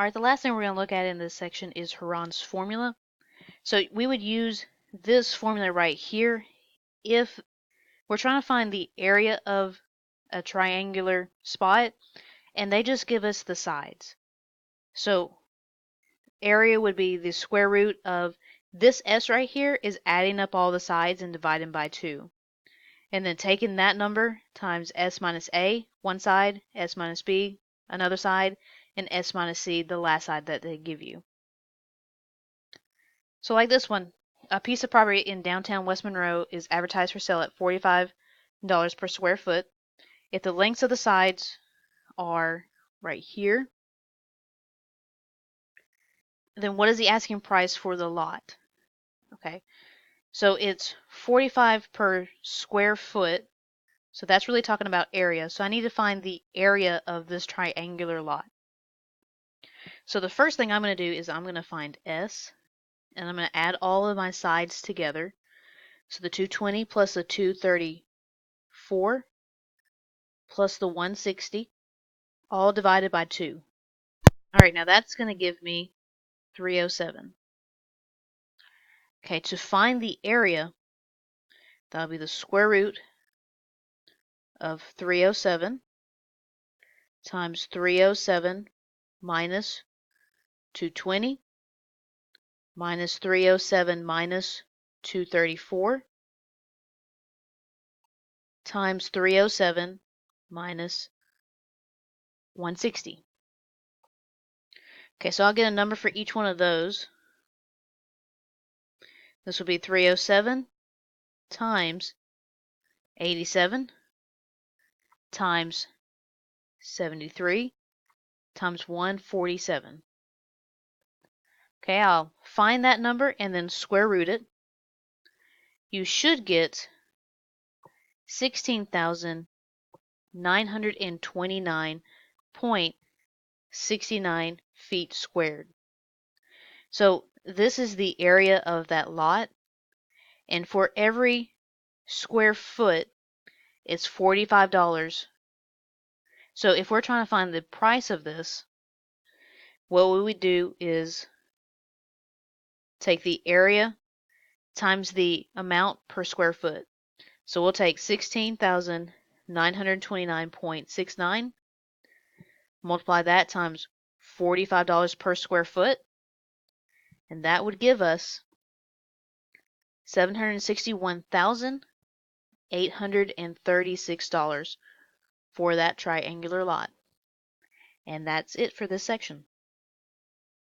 Alright, the last thing we're going to look at in this section is Heron's formula. So we would use this formula right here if we're trying to find the area of a triangular spot, and they just give us the sides. So area would be the square root of this s right here is adding up all the sides and dividing by 2. And then taking that number times s minus a, one side, s minus b, another side, and s minus c, the last side that they give you. So like this one, a piece of property in downtown West Monroe is advertised for sale at $45 per square foot. If the lengths of the sides are right here, then what is the asking price for the lot? Okay, so it's 45 per square foot. So that's really talking about area. So I need to find the area of this triangular lot. So the first thing I'm going to do is I'm going to find S, and I'm going to add all of my sides together. So the 220 plus the 234 plus the 160, all divided by 2. All right, now that's going to give me 307. Okay, to find the area, that'll be the square root of 307 times 307 minus 220 minus 307 minus 234 times 307 minus 160. Okay, so I'll get a number for each one of those. This will be 307 times 87 times 73 times 147. Okay, I'll find that number and then square root it. You should get 16,929.69 feet squared. So this is the area of that lot, and for every square foot, it's $45. So if we're trying to find the price of this, what we would do is take the area times the amount per square foot. So we'll take 16,929.69, multiply that times $45 per square foot, and that would give us $761,836 for that triangular lot. And that's it for this section.